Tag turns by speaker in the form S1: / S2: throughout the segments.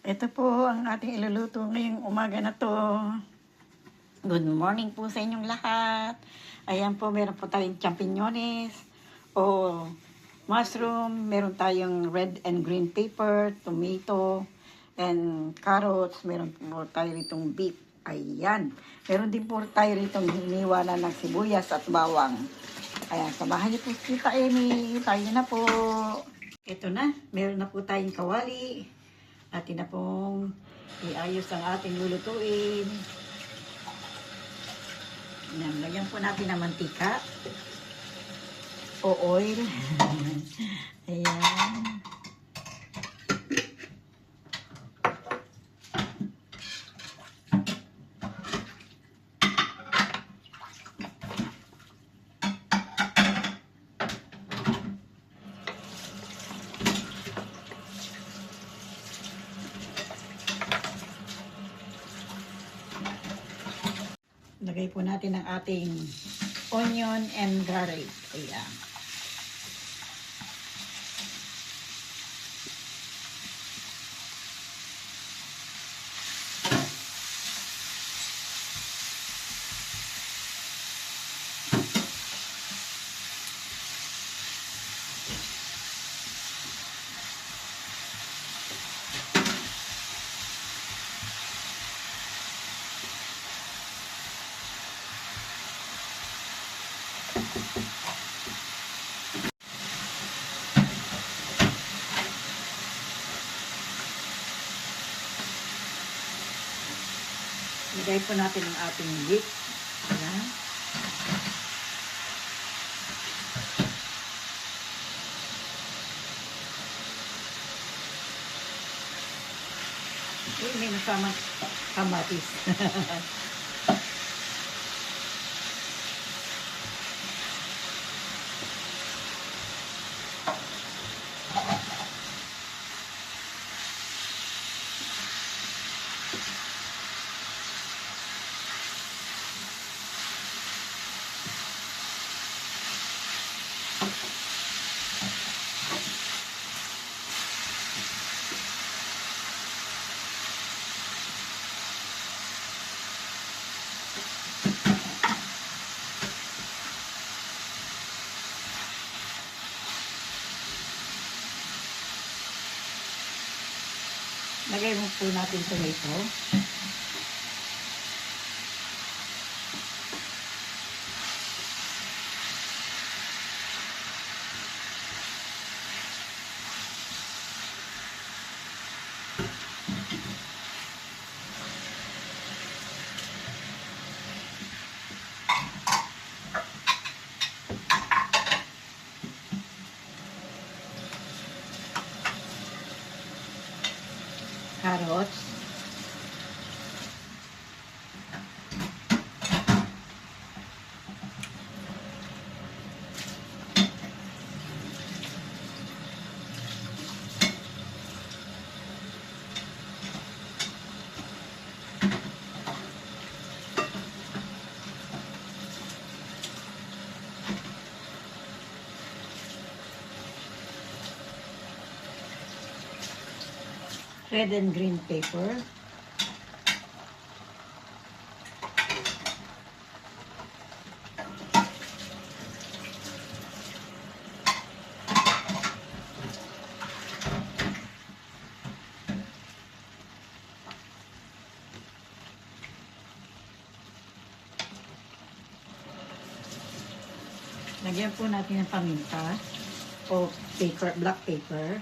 S1: Ito po ang ating iluluto ngayong umaga na to. Good morning po sa inyong lahat. Ayan po, meron po tayong champiñones o mushroom. Meron tayong red and green pepper, tomato, and carrots. Meron po tayo ritong beef. Ayan. Meron din po tayo ritong hiniwa na ng sibuyas at bawang. Ayan, samahan niyo po si Tita Amy. Tayo na po. Ito na, meron na po tayong kawali. Atin na pong iayos ang ating lulutuin. Lagyan po natin ng mantika o oil. Ayan. Lagay po natin ang ating onion and garlic. Ayan. Lagay po natin ang ating beef. Ayan. May nasamang kamatis. Lagay mo po natin tomato. Carrots. Red and green pepper. Lagyan po natin ng paminta o pepper, black pepper.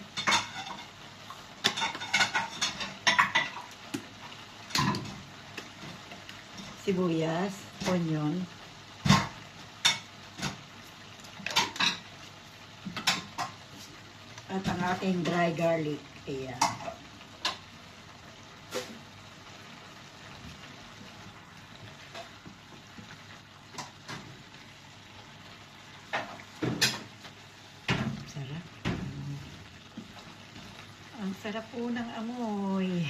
S1: Sibuyas, onion, at ang ating dry garlic. Ayan. Sarap. Ang sarap po ng amoy.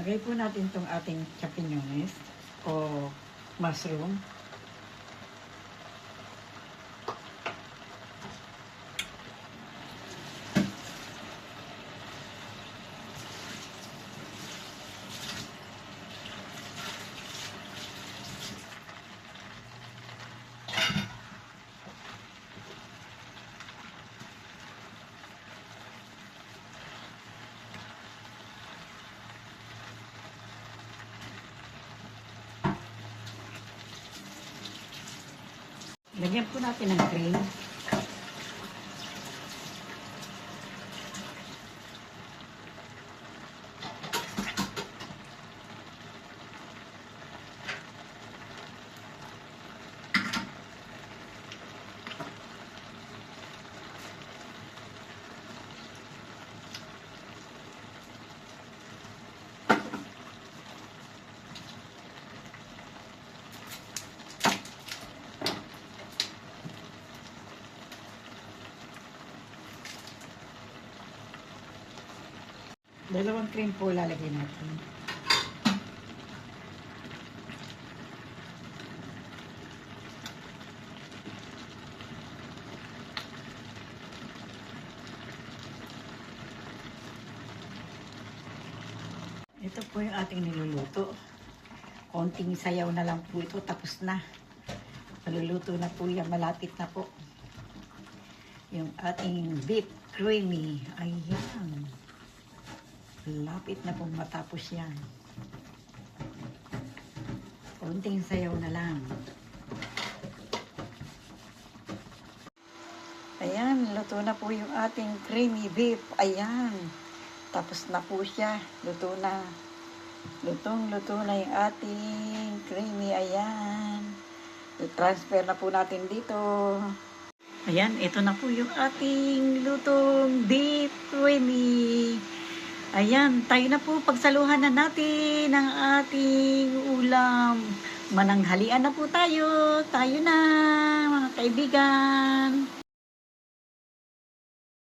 S1: Lagay po natin itong ating champignons o mushroom. Lagyan po natin ng cream. Dalawang cream po lalagyan natin. Ito po yung ating niluluto. Konting sayaw na lang po ito, tapos na. Maluluto na po yan, malapit na po. Yung ating beef creamy. Ayan. Lapit na pong matapos yan. Konting sayaw na lang. Ayan, luto na po yung ating creamy beef. Ayan. Tapos na po siya. Luto na. Lutong-luto na yung ating creamy. Ayan. I-transfer na po natin dito. Ayan, ito na po yung ating lutong beef creamy. Ayan, tayo na po, pagsaluhan na natin ang ating ulam. Mananghalian na po tayo. Tayo na, mga kaibigan.